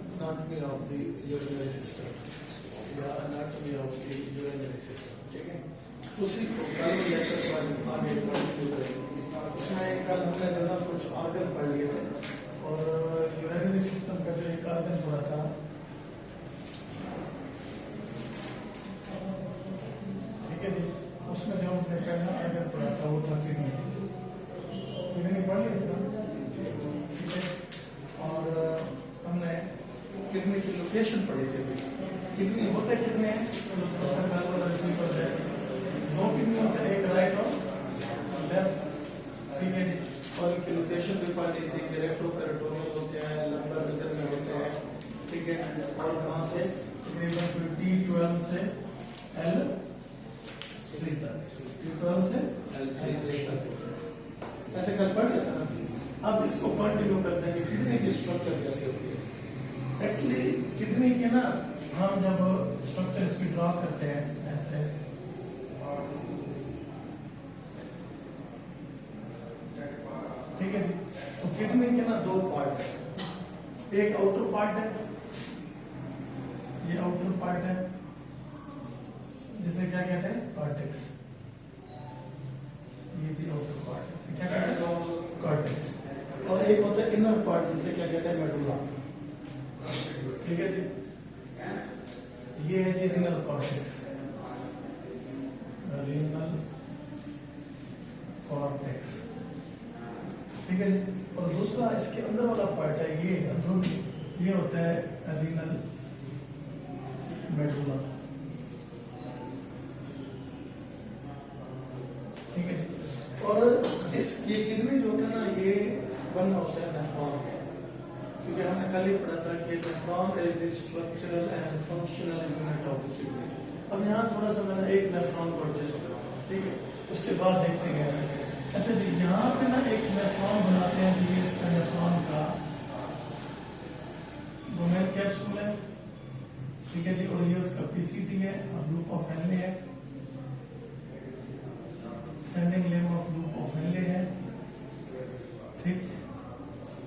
anatomy of the urinary system या anatomy of the urinary system, ठीक है। उसी को कल लेक्चर पर आगे कंटिन्यू करेंगे। उसमें कल हमने जो ना कुछ ऑर्गन पढ़ लिए थे और यूरिनरी सिस्टम का जो एक ऑर्गन पढ़ा था, ठीक है जी। उसमें जो हमने पहला ऑर्गन पढ़ा था वो था किडनी। किडनी पढ़ लिए थे ना, ठीक है। और हमने किडनी की लोकेशन पढ़ी थी। किडनी होते कितने हैं? दो किडनी होते हैं, एक राइट और लेफ्ट, ठीक है जी। और इनकी लोकेशन भी पढ़ ली थी कि रेक्टोपेरिटोनियल होते हैं, लंबर रीजन में होते हैं, ठीक है। और कहाँ से तकरीबन T12 से L3 तक, T12 से L3 तक ऐसे कल पढ़ लिया था ना। अब इसको कंटिन्यू करते हैं कि किडनी की स्ट्रक्चर कैसे होती है। एक्चुअली किडनी के ना हम जब स्ट्रक्चर इसकी ड्रॉ करते हैं ऐसे, ठीक है जी। तो किडनी के ना दो पार्ट है, एक आउटर पार्ट है, ये आउटर पार्ट है जिसे क्या कहते हैं? कॉर्टेक्स। ये जी आउटर पार्ट है, इसे क्या कहते हैं? कॉर्टेक्स। और एक होता है इनर पार्ट जिसे क्या कहते हैं? मेडुला, ठीक है जी। ये है जी रीनल कॉर्टेक्स, रीनल कॉर्टेक्स, ठीक है जी। और दूसरा इसके अंदर वाला पार्ट है, ये अंदरूनी, ये होता है रीनल मेडुला, ठीक है जी। और इस ये किडनी जो होता है ना, ये बना होता है नेफ्रॉन, क्योंकि हमने कल ही पढ़ा था कि nephron is the structural and functional unit of the kidney. अब यहाँ थोड़ा सा मैंने एक नेफ्रॉन को एडजस्ट करा, ठीक है। उसके बाद देखते हैं ऐसे। अच्छा जी, यहाँ पे ना एक नेफ्रॉन बनाते हैं, तो ये इसका नेफ्रॉन का डोमेन कैप्सूल है, ठीक है जी। और ये उसका पीसीटी है और लूप ऑफ हेनले है, ascending limb of loop of Henle है, thick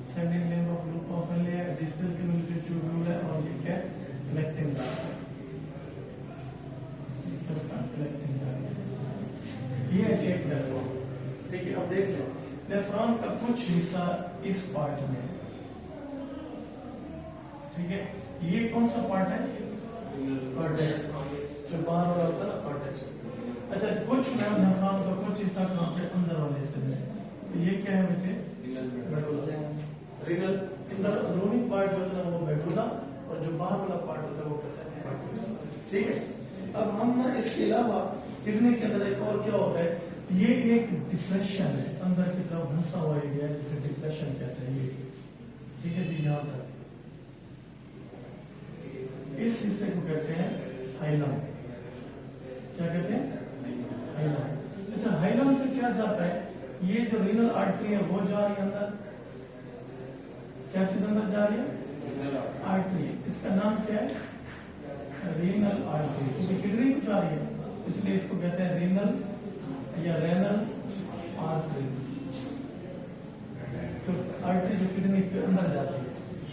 ascending limb of loop of Henle है, डिस्टल क्यूमुलेटिव ट्यूब्यूल है, और ये क्या है? कलेक्टिंग डक्ट है, इसका कलेक्टिंग डक्ट। ये है जी एक नेफ्रॉन, ठीक है। अब देख लें, नेफ्रॉन का कुछ हिस्सा इस पार्ट में है, ठीक है। ये कौन सा पार्ट है? कॉर्टेक्स, जो बाहर वाला होता है ना, कॉर्टेक्स। अच्छा, कुछ नेफ्रॉन का कुछ हिस्सा कहाँ पे? अंदर वाले हिस्से में। तो ये क्या है बच्चे? मेडुला। रीनल अंदरूनी पार्ट जो होता है वो मेडुला, और जो बाहर वाला पार्ट होता है वो कहते हैं कॉर्टेक्स, ठीक है। अब हम ना इसके अलावा किडनी के अंदर एक और क्या होता है, ये एक डिप्रेशन है, अंदर की तरफ धंसा हुआ एरिया है जिसे डिप्रेशन कहते हैं, ये, ठीक है जी। यहाँ तक इस हिस्से को कहते हैं हाइलम। क्या कहते हैं? हाइलम। अच्छा, हाइलम से क्या जाता है? ये जो रीनल आर्टरी है वो जा रही है अंदर। क्या चीज अंदर जा रही है? आर्टरी। इसका नाम क्या है? रीनल आर्टरी, क्योंकि किडनी को जा रही है, इसलिए इसको कहते हैं रीनल या रेनल आर्टरी, तो आर्टरी जो किडनी के अंदर जाती है,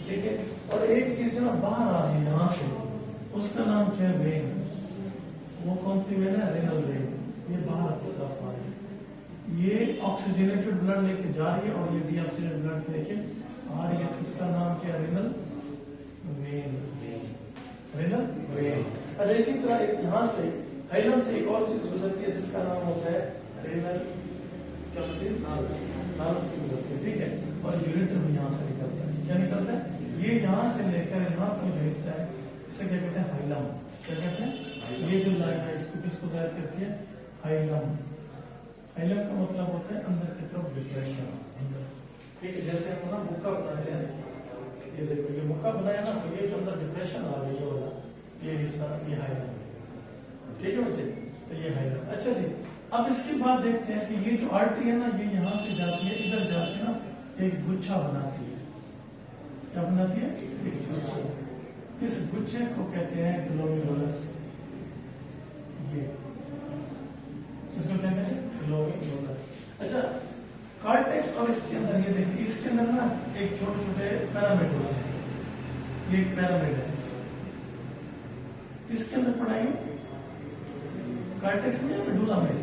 ठीक है। और एक चीज जो ना बाहर आ रही है यहाँ से, उसका नाम क्या है? वेन। वो कौन सी वेन है? Renal vein. ये बाहर की तरफ आ रही है, ये ऑक्सीजनेटेड ब्लड लेके जा रही है और ये डीऑक्सीजनेटेड ब्लड लेके आ रही है, तो इसका नाम क्या है? Renal vein, renal vein. अच्छा, इसी तरह एक यहाँ से हाइलम से एक और चीज गुजरती है जिसका नाम होता है रेनल कैल्शियम नार्वस की गुजरती है, ठीक है। और यूरेटर भी यहाँ से निकलता है। क्या निकलता है? ये यहाँ से लेकर यहाँ तक जो हिस्सा है, इसे क्या कहते हैं? हाइलम। क्या कहते हैं? ये जो लाइन है इसको किसको जाहिर करती है? हाइलम। हाइलम का मतलब होता है अंदर की तरफ डिप्रेशन, अंदर, ठीक है। जैसे हम ना मुक्का बनाते हैं, ये देखो, ये मुक्का बनाया ना, तो ये जो अंदर डिप्रेशन आ गई है वाला, ये हिस्सा, ये हाइलम, ठीक है बच्चे। तो ये हाइलम। अच्छा जी, अब इसके बाद देखते हैं कि ये जो आर्टरी है ना, ये यहाँ से जाती है, इधर जाके ना एक गुच्छा बनाती है। क्या बनाती है? एक गुच्छा। इस गुच्छे को कहते हैं ग्लोमेरुलस। ये इसको कहते हैं ग्लोमेरुलस। अच्छा, कॉर्टेक्स और इसके अंदर ये देखिए, इसके अंदर ना एक छोटे छोटे पिरामिड होते हैं, ये एक पिरामिड है, किसके अंदर पढ़ाई? कार्टेक्स में या मेडुला में?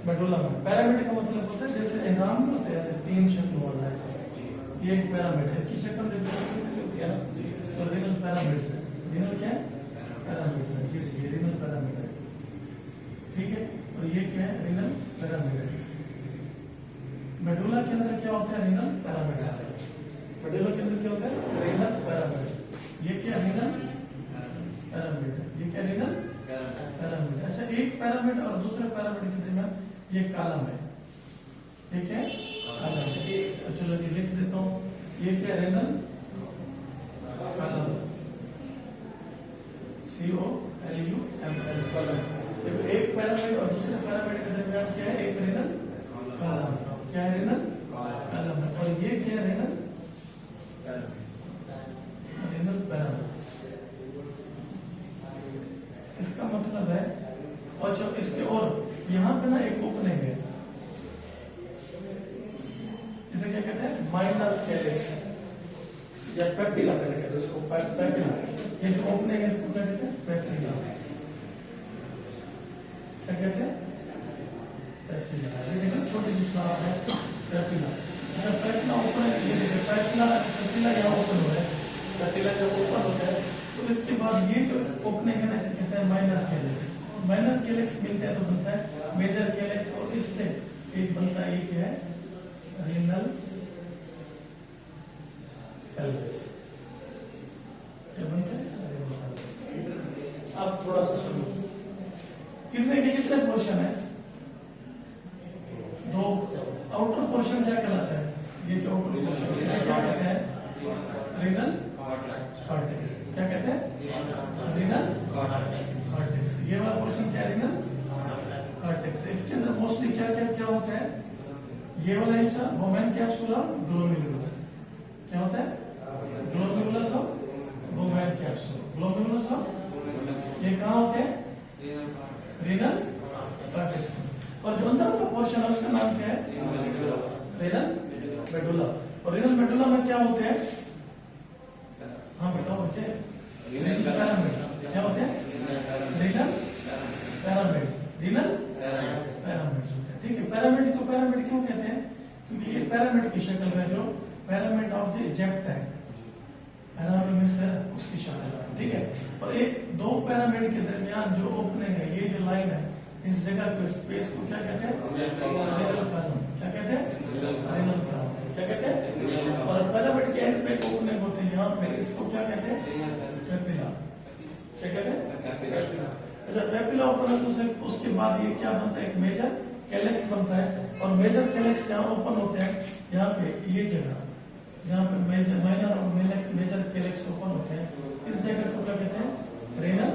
मेडुला में। पिरामिड का मतलब होता है जैसे एहराम में होता है ऐसे तीन शक्ल वाला ऐसे, ये एक पिरामिड है, इसकी शक्ल जैसे होती है ना, तो रीनल पिरामिड है। रीनल क्या है? पिरामिड है। ये रीनल पिरामिड है, ठीक है। और ये क्या है? रीनल पिरामिड है। मेडुला के अंदर क्या होता है? रीनल पिरामिड आता है। मेडुला के अंदर क्या होता है? Renal pyramid. ये क्या रीनल पिरामिड है? ये क्या रीनल पिरामिड? अच्छा, एक पिरामिड और दूसरे पिरामिड के दरमियान ये कॉलम है, ये क्या है? कॉलम है। तो चलो ये लिख देता हूँ, ये क्या रीनल कॉलम, COLUMN कॉलम। देखो एक पिरामिड और दूसरे पिरामिड के दरमियान क्या है? एक रीनल कॉलम है। क्या है? रीनल कॉलम है। और ये क्या है? Renal pyramid. इसका मतलब है, और जब इसके और यहां पे ना एक ओपनिंग है, इसे क्या कहते हैं? माइनर कैलिक्स या पेपिला कहते हैं इसको, पेपिला। ये जो ओपनिंग है इसको क्या कहते हैं? पेपिला। क्या कहते हैं? पेपिला। ये देखो छोटी सी स्लॉट है, पेपिला। अच्छा, पेपिला ओपन है, ये देखिए पेपिला यहाँ ओपन हो रहा है। पेपिला जब ओपन होता है तो इसके बाद ये जो ओपनिंग है ना, इसे कहते हैं माइनर कैलिक्स। माइनर कैलिक्स मिलते हैं तो बनता है मेजर कैलिक्स, और इससे एक बनता है, ये क्या है? Renal pelvis. क्या बनता है? Renal pelvis. अब थोड़ा सा सुनो, किडनी के कितने पोर्शन है? दो। आउटर पोर्शन क्या कहलाता है? ये जो आउटर पोर्शन है इसे क्या कहते हैं? Renal cortex. क्या कहते हैं? Renal cortex. ये वाला पोर्शन क्या है? Renal cortex. इसके अंदर मोस्टली क्या क्या क्या होता है? ये वाला हिस्सा बोमेन कैप्सूल और ग्लोमेरुलस। क्या होता है? ग्लोमेरुलस और बोमेन कैप्सूल। ग्लोमेरुलस और ये कहाँ होते हैं? Renal cortex. और जो अंदर वाला पोर्शन है उसका नाम क्या है? Renal medulla. और रीनल मेडुला में क्या होते हैं? हाँ बताओ बच्चे। Renal pyramid. क्या होते हैं? Renal pyramid. रीनल पिरामिड होते हैं, ठीक है। पिरामिड को पिरामिड क्यों कहते हैं? क्योंकि ये पिरामिड की शक्ल में, जो पिरामिड ऑफ द इजिप्ट है, पिरामिड में से उसकी शक्ल है, ठीक है। और एक दो पिरामिड के दरमियान जो ओपनिंग है, ये जो लाइन है, इस जगह को, स्पेस को क्या कहते हैं? Renal column. क्या कहते हैं? Renal column. क्या कहते हैं? और पिरामिड के एंड पे ओपनिंग होती है यहाँ पे, इसको क्या कहते हैं? पेपिला। क्या कहते हैं? पेपिला। अच्छा, पेपिला ओपन है तो उसके बाद ये क्या बनता है? एक मेजर कैलिक्स बनता है। और मेजर कैलिक्स जहाँ ओपन होते हैं, यहाँ पे ये जगह, जहाँ पे मेजर माइनर और मेजर कैलिक्स ओपन होते हैं, इस जगह को क्या कहते हैं? Renal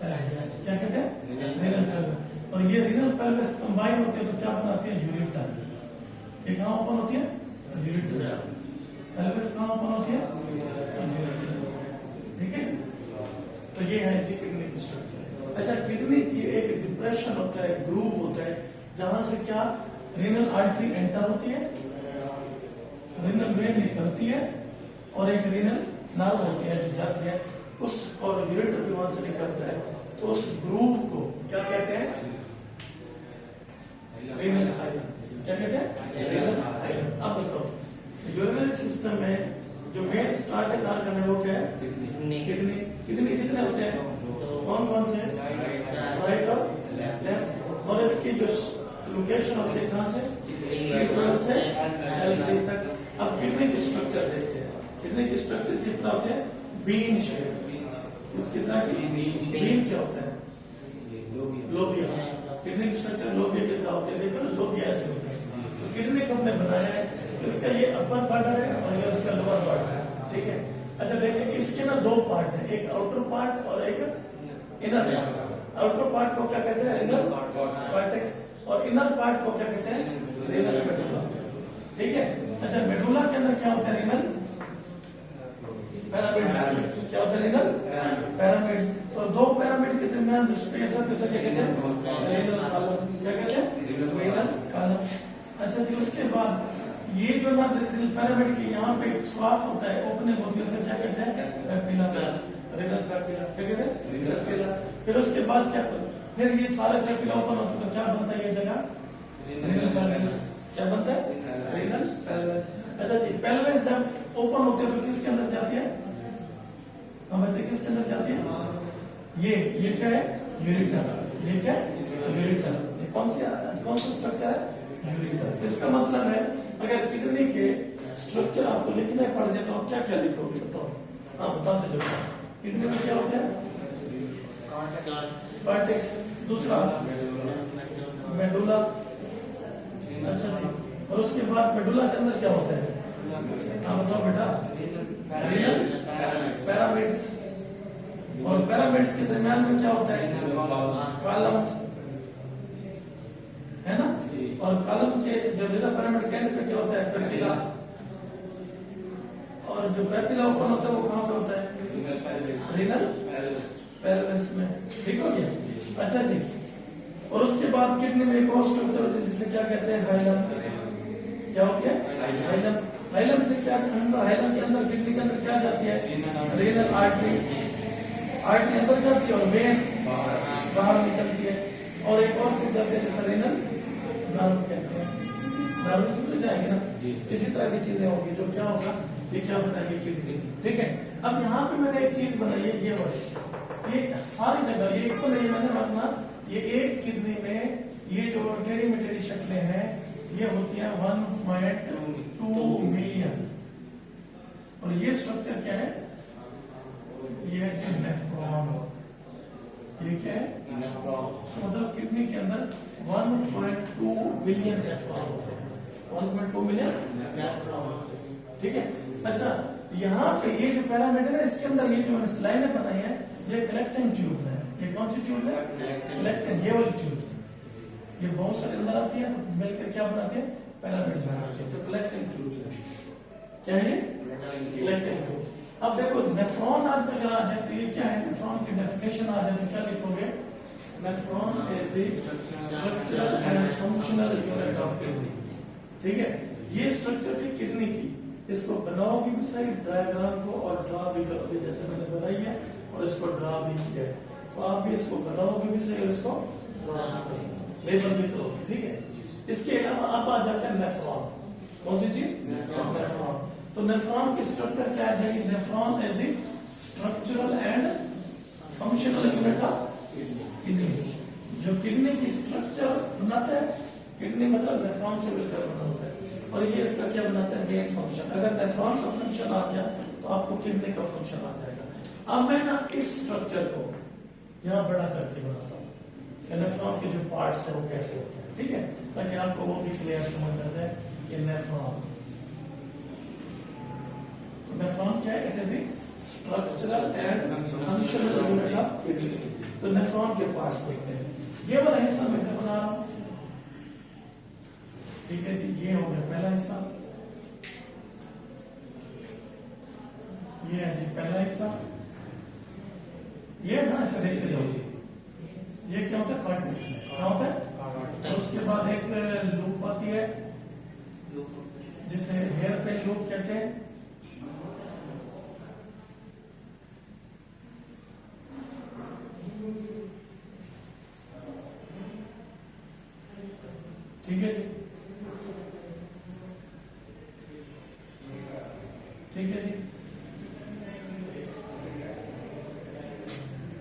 pelvis. क्या कहते हैं? Renal pelvis. और ये रीनल पेल्विस कंबाइन होते हैं तो क्या बनाती है? यूरेटर। ये कहाँ ओपन होती है? यूरेटर। पेल्विस कहाँ ओपन होती है? यूरेटर, ठीक है। तो ये है जी किडनी की स्ट्रक्चर। अच्छा, किडनी की एक डिप्रेशन होता है, ग्रूव होता है, जहां से क्या? रीनल आर्टरी एंटर होती है, रीनल वेन निकलती है, और एक रीनल नर्व होती है जो जाती है उस, और यूरेटर भी वहां से निकलता है। तो उस ग्रूव को क्या कहते हैं? रीनल हाइलन। क्या कहते हैं? रीनल हाइलन। अब बताओ, यूरिनरी सिस्टम में जो मेन स्टार्टिंग ऑर्गन है वो क्या है? किडनी। किडनी कितने होते हैं? कौन कौन से? राइट और लेफ्ट। और इसकी जो लोकेशन होती है कहाँ से? T12 से L3 तक। अब किडनी की स्ट्रक्चर देखते हैं। किडनी की स्ट्रक्चर किस तरह होती है? Bean shape. इसकी तरह की बीन क्या होता है? लोबिया। किडनी की स्ट्रक्चर लोबिया की तरह होती है। देखो ना, लोबिया ऐसे होता है। तो किडनी को हमने बनाया है, इसका ये अपर पार्ट है और ये उसका लोअर पार्ट है, ठीक है। अच्छा देखिए, इसके ना दो पार्ट है, एक आउटर पार्ट और एक इनर पार्ट। आउटर पार्ट को क्या कहते हैं? Inner cortex. और इनर पार्ट को क्या कहते हैं? रीनल मेडुला, ठीक है। अच्छा, मेडुला के अंदर क्या होता है? Renal pyramids. क्या होता है? Renal pyramids. और दो पिरामिड के दरमियान जो स्पेस है उसे क्या कहते हैं? Renal column. क्या कहते हैं? Renal column. अच्छा जी, उसके बाद ये जो ना पैरामिड के यहाँ पे एक स्वाफ होता है, ओपनिंग होती है, उसे क्या कहते हैं? पेपिला। रेनल पेपिला, क्या कहते हैं? पेपिला। फिर उसके बाद क्या, फिर ये सारे पेपिला ओपन होते हैं तो क्या बनता है ये जगह? Renal pelvis. क्या बनता है? Renal pelvis. अच्छा जी, पेल्विस जब ओपन होती है तो किसके अंदर जाती है? हम बच्चे किसके अंदर जाती है? ये क्या है? यूरेटर। ये क्या है? यूरेटर। ये कौन सा स्ट्रक्चर है? यूरेटर। इसका मतलब है अगर किडनी के स्ट्रक्चर आपको लिखने पड़ जाए तो आप क्या क्या लिखोगे बताओ? हाँ बताते जाओ। किडनी में क्या होता है? कार्टेक्स। दूसरा मेडुला। अच्छा जी, और उसके बाद मेडुला के अंदर क्या होता है? हाँ बताओ बेटा। Renal pyramids. और पैरामिड्स के दरमियान में क्या होता है? कॉलम्स, है ना? और कॉलम्स के जो रीनल पैरामिड के एंड पे क्या होता है? पेपिला। और जो पेपिला ओपन होता है वो कहाँ पे होता है? रीनल पेल्विस में। ठीक हो गया? अच्छा जी, और उसके बाद किडनी में एक और स्ट्रक्चर होता है जिसे क्या कहते हैं? हाइलम। क्या होती है? हाइलम। हाइलम से क्या अंदर, हाइलम के अंदर किडनी के अंदर क्या जाती है? Renal artery. आर्टरी अंदर जाती है और वेन बाहर निकलती है। और एक और चीज जाती है जिसे रीनल नर्व कहते हैं। नर्व से तो जाएंगे ना, इसी तरह की चीजें होंगी। जो क्या होगा? ये क्या बनाएगी? किडनी। ठीक है, अब यहाँ पे मैंने एक चीज बनाई है, ये वाली, ये सारी जगह, ये इसको नहीं मैंने रखना, ये एक किडनी में ये जो टेढ़ी मेढ़ी शक्लें हैं ये होती है 1.2 मिलियन। और ये स्ट्रक्चर क्या है? ये है जो नेफ्रॉन। ये क्या है? नेफ्रॉन। मतलब किडनी के अंदर 1.2 मिलियन नेफ्रॉन होते हैं। 1.2 मिलियन नेफ्रॉन होते हैं। ठीक है, अच्छा यहाँ पे ये जो पैरामिड है ना, इसके अंदर ये जो लाइनें बनाई है ये कलेक्टिंग ट्यूब है। ये कौन सी ट्यूब है? कलेक्टिंग। ये वाली ट्यूब है, ये बहुत सारे अंदर आती है तो मिलकर क्या बनाती है? पैरामिड बनाती है। तो कलेक्टिंग ट्यूब है। क्या है ये? Collecting tube. अब देखो नेफ्रॉन आप अगर आ जाए तो ये क्या है? नेफ्रॉन की डेफिनेशन आ जाए तो क्या लिखोगे? Nephron is the structural and functional unit of kidney. ठीक है, ये स्ट्रक्चर थी किडनी की। इसको बनाओगे भी सही डायग्राम को और ड्रा भी करोगे जैसे मैंने बनाई है और इसको ड्रा भी किया है, तो आप भी इसको बनाओगे भी सही और इसको ड्रा भी करोगे, लेबल भी करोगे। ठीक है, इसके अलावा आप आ जाते हैं नेफ्रॉन। कौन सी चीज? नेफ्रॉन। तो नेफ्रॉन की स्ट्रक्चर क्या आ जाएगी? Nephron is the structural and functional unit of kidney. जो किडनी की स्ट्रक्चर बनाता है, किडनी मतलब नेफ्रॉन से मिलकर बना होता है, और ये इसका क्या बनाता है? Main function. अगर नेफ्रॉन का फंक्शन आ गया तो आपको किडनी का फंक्शन आ जाएगा। अब मैं ना इस स्ट्रक्चर को यहाँ बड़ा करके बनाता हूँ कि नेफ्रॉन के जो पार्ट्स है वो कैसे होते हैं। ठीक है, ताकि आपको वो भी क्लियर समझ आ जाए कि नेफ्रॉन क्या है? It is the structural and functional unit of kidney. तो नेफ्रॉन के पार्ट्स देखते हैं। ये वाला हिस्सा मैं क्या बना रहा हूँ? ठीक है जी, ये हो गया पहला हिस्सा। ये है जी पहला हिस्सा। ये ना ऐसे देखते रहोगे। ये क्या होता है? कॉर्टेक्स में क्या होता है? और उसके बाद एक लूप आती है जिसे हेयर पे लूप कहते हैं। ठीक है जी, ठीक है जी,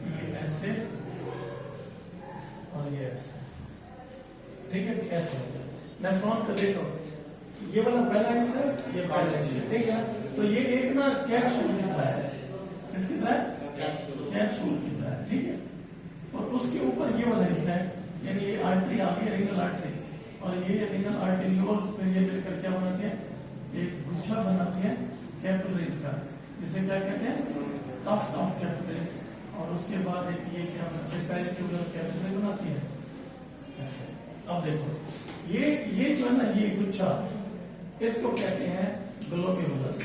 ये ऐसे और ये ऐसे। ठीक है जी, ऐसे हो गया। नेफ्रॉन को देखो, ये वाला पहला हिस्सा, ये पहला हिस्सा। ठीक है, तो ये एक ना कैप्सूल की तरह है। किसकी तरह है? कैप्सूल की तरह है। ठीक है, और उसके ऊपर ये वाला हिस्सा है, यानी ये आर्टरी आ गई, रीनल आर्टरी, और ये रीनल आर्टेरियोल्स फिर ये मिलकर क्या बनाती है? एक गुच्छा बनाती है कैपिलरीज का, जिसे क्या कहते हैं? Tuft of capillaries. और उसके बाद एक ये क्या बनाती है? पेरिट्यूबुलर कैपिलरी बनाती है ऐसे। अब देखो ये जो है ना, ये गुच्छा, इसको कहते हैं ग्लोमेरुलस।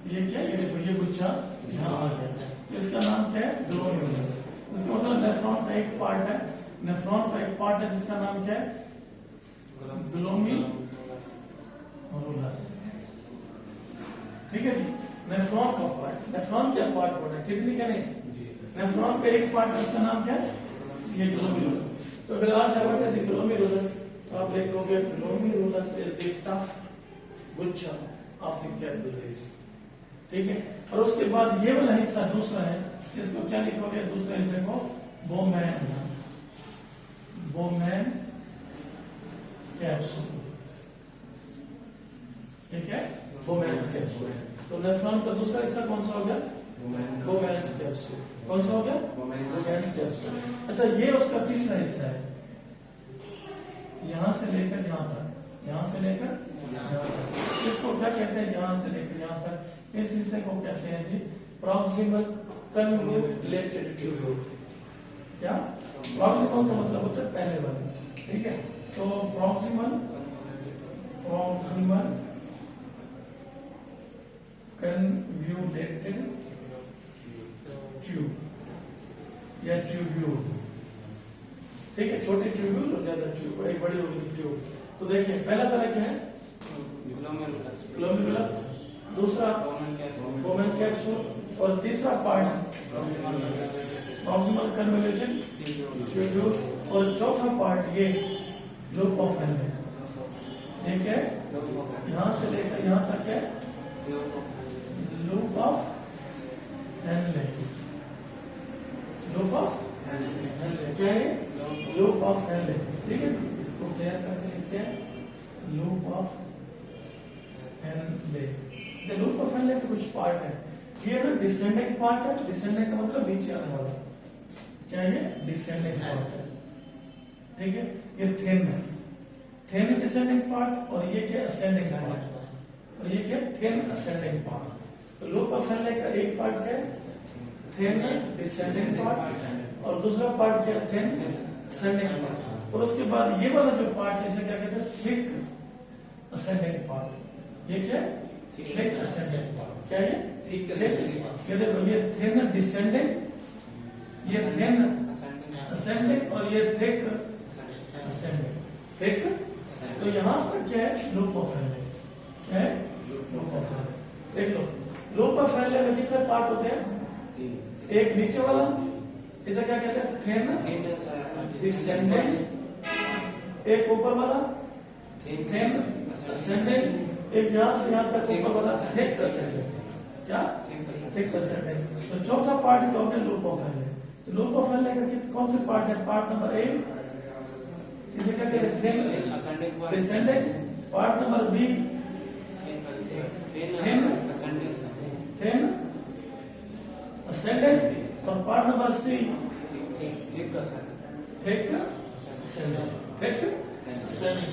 ये क्या? ये देखो, ये गुच्छा यहाँ आ गया, तो इसका नाम क्या है? ग्लोमेरुलस। इसका मतलब नेफ्रॉन का एक पार्ट है, नेफ्रॉन का एक पार्ट है जिसका नाम क्या है? ग्लोमेरुलस। मॉरुलस। ठीक है जी। नेफ्रॉन का पार्ट, नेफ्रॉन क्या पार्ट बोला, किडनी का नहीं, नेफ्रॉन का एक पार्ट है, उसका नाम क्या है, ये ग्लोमेरुलस। तो अगर आज आवर्ट है ग्लोमेरुलस, तो आप लिखोगे ग्लोमेरुलस इज द टफ गुच्छा ऑफ द कैपिलरीज। ठीक है। और उसके बाद ये वाला हिस्सा दूसरा है, इसको क्या लिखोगे, दूसरे हिस्से को बोमेन्स, बोमेन्स कैप्सूल। ठीक है, बोमेन्स कैप्सूल। तो नेफ्रॉन का दूसरा हिस्सा कौन सा हो गया, बोमेन्स कैप्सूल। कौन सा हो गया, बोमेन्स कैप्सूल। अच्छा, ये उसका तीसरा हिस्सा है, यहां से लेकर यहां तक, यहां से लेकर यहां तक। इसको क्या कहते हैं, यहां से लेकर यहां तक, इस हिस्से को कहते हैं जी प्रॉक्सिमल कन्वोल्यूटेड ट्यूब्यूल। क्या प्रॉक्सिमल का मतलब होता है पहले वाला। ठीक है, तो प्रॉक्सिमल कन्वोल्यूटेड ट्यूब या ट्यूब्यूल। ठीक है, छोटे ट्यूब्यूल और ज्यादा ट्यूब, एक बड़ी होगी तो ट्यूब। तो देखिए पहला तरह क्या है, ग्लोमेरुलस, दूसरा बोमेन कैप्सूल, और तीसरा पार्ट प्रॉक्सिमल कन्वोल्यूटेड ट्यूब्यूल, और चौथा पार्ट ये लूप ऑफ हेनले। ठीक है, यहां से लेकर यहां तक है loop of Henley. Loop of Henley क्या है, लूप ऑफ हेनले। ठीक है, इसको क्लियर करके लिखते हैं लूप ऑफ हेनले। जो लूप ऑफ हेनले के कुछ पार्ट है, ये ना डिसेंडिंग पार्ट है, डिसेंडिंग का मतलब नीचे आने वाला, क्या ये डिसेंडिंग पार्ट है। ठीक है, ये थिन है, थिन डिसेंडिंग पार्ट, और ये क्या असेंडिंग पार्ट, और ये क्या थिन असेंडिंग पार्ट। तो लूप ऑफ हेनले का एक पार्ट क्या थिन डिसेंडिंग पार्ट, और दूसरा पार्ट क्या थिन असेंडिंग पार्ट। और उसके बाद ये वाला जो पार्ट है, इसे क्या कहते हैं, थिक असेंडिंग पार्ट। ये क्या थिक असेंडिंग पार्ट, क्या ये थिक। ये देखो, ये थिन डिसेंडिंग, ये थिन असेंडिंग, और ये थिक असेंडिंग। थिक, तो यहां से क्या है, लूप ऑफ हेनले। क्या है, लूप ऑफ हेनले। देख लो, लूप ऑफ हेनले में कितने पार्ट होते हैं, एक नीचे वाला, इसे क्या कहते हैं, थिन डिसेंडिंग, एक ऊपर वाला थिन असेंडिंग, एक यहां से यहां तक ऊपर वाला थिक असेंडिंग। क्या थिक असेंडिंग। तो चौथा पार्ट क्या हो गया, लूप ऑफ हेनले। तो लूप ऑफ हेनले का कौन से पार्ट है, पार्ट नंबर ए, इसे क्या कहते हैं, thin descending. Part number B thin ascending, और part number C thick ascending. Thick ascending.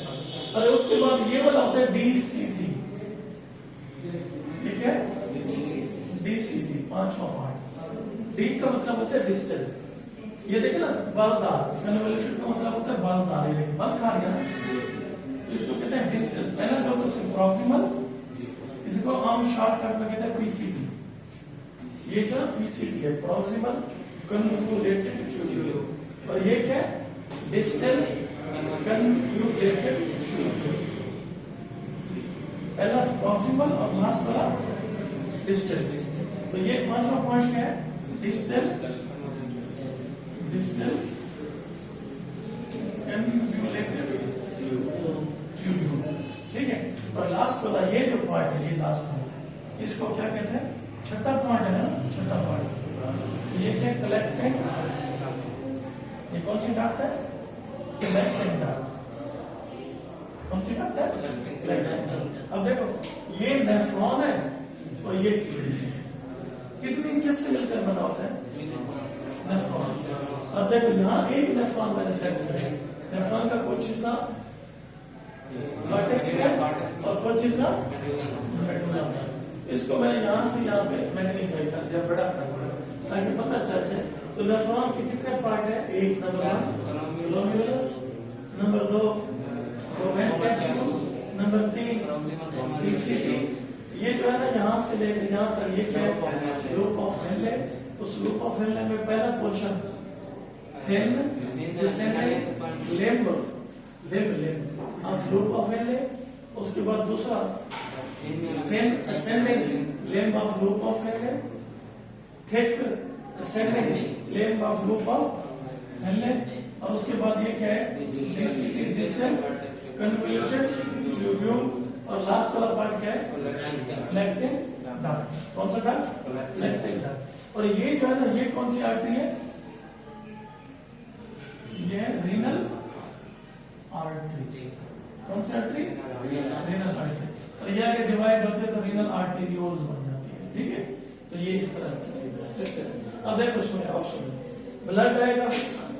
और उसके बाद ये वाला होता है डीसीटी। ये क्या है, डीसीटी, पांचवा पार्ट। डी का मतलब होता है डिस्टल, ये देखिए ना बलदार, कन्वोल्यूटेड का मतलब होता है बलदार, ये देखिए बल खा रहा है, तो इसको कहते हैं डिस्टल। पहला जो होता है प्रॉक्सिमल, इसको आम शॉर्टकट में कहते हैं पीसीटी। ये जो पीसीटी है, प्रॉक्सिमल कन्वोल्यूटेड ट्यूब्यूल, और ये क्या है, डिस्टल कन्वोल्यूटेड ट्यूब्यूल। पहला प्रॉक्सिमल और लास्ट वाला डिस्टल। तो ये पांचवा पॉइंट क्या है, डिस्टल कन्वोल्यूटेड ट्यूब्यूल। ठीक है, और लास्ट वाला ये जो पार्ट है, ये लास्ट वाला, इसको क्या कहते हैं, छठा पार्ट है ना, छठा पार्ट। ये क्या, कलेक्टिंग, ये कौन सी डाक्ट है, कलेक्टिंग डाक्ट। कौन सी डाक्ट है, कलेक्टिंग। अब देखो, ये नेफ्रॉन है और ये किडनी किससे मिलकर बना होता है, नेफ्रॉन से। अब देखो, यहाँ एक नेफ्रॉन मैंने सेट किया, नेफ्रॉन का कुछ हिस्सा कॉर्टेक्स है और कुछ हिस्सा मेडुला में। इसको मैंने यहाँ से यहाँ पे मैग्नीफाई कर दिया, बड़ा कर दिया, ताकि पता चल जाए। तो नेफ्रॉन के कितने पार्ट है, एक number 1 glomerulus, number 2 Bowman capsule, number 3 PCT. ये जो है ना, यहाँ से लेकर यहाँ तक, ये क्या है, लूप ऑफ हेनले। उस लूप ऑफ हेनले में पहला portion thin descending limb of loop of Henley, उसके बाद दूसरा thin ascending limb of loop of Helen, thick ascending limb of loop of Helen, और उसके बाद ये क्या है, डिस्टल कन्वोल्यूटेड ट्यूब्यूल, और लास्ट वाला पार्ट क्या है, कलेक्टिंग डक्ट। कौन सा डक्ट, कलेक्टिंग डक्ट। और ये जो है ना, ये कौन सी आर्टरी है, ये रीनल आर्टरी। कौन सी आर्टरी, रीनल आर्टरी। और ये अगर डिवाइड होते हैं तो रीनल आर्टेरियोल्स बन जाती है, ठीक है। तो ये इस तरह की चीज है, स्ट्रक्चर। अब देखो सुनिए, आप सुनिए, ब्लड आएगा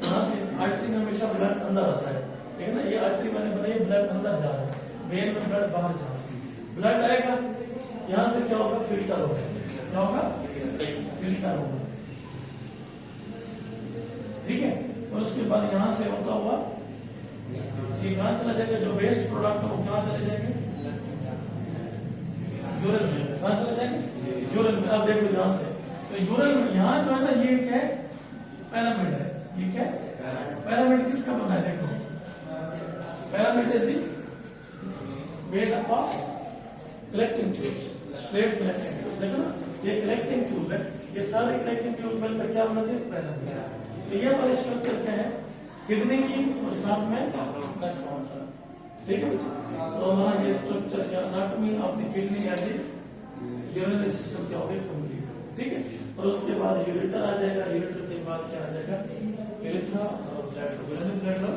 यहाँ से, आर्टरी में हमेशा ब्लड अंदर आता है, ठीक है ना, ये आर्टरी मैंने बनाई, ब्लड अंदर जा रहा है, वेन में ब्लड बाहर जा रहा है। ब्लड आएगा यहाँ से, क्या होगा, फिल्टर होगा, क्या होगा, फिल्टर होगा, ठीक है। और उसके बाद यहाँ से होता हुआ ये कहाँ चला जाएगा, जो वेस्ट प्रोडक्ट है वो कहाँ चले जाएंगे, यूरिन में। कहाँ चले जाएंगे, यूरिन में। अब देखो यहाँ से, तो यूरिन में यहाँ जो है ना, ये क्या है, पैरामिड है। ये क्या है, पैरामिड किसका बना है, देखो, pyramid is the made up of collecting tubes, straight collecting tube. देखो ना, ये कलेक्टिंग ट्यूब है, ये सारे कलेक्टिंग ट्यूब्स मिलकर क्या बनाते हैं, पैरामिड। तो ये वाला स्ट्रक्चर क्या है, किडनी की और साथ में नेफ्रॉन का, ठीक है बच्चे। तो हमारा ये स्ट्रक्चर या anatomy of the kidney and the urinary system क्या हो गया, कंप्लीट हो, ठीक है। और उसके बाद यूरेटर आ जाएगा, यूरेटर के बाद क्या आ जाएगा, यूरेथ्रा और ब्लैडर, ब्लैडर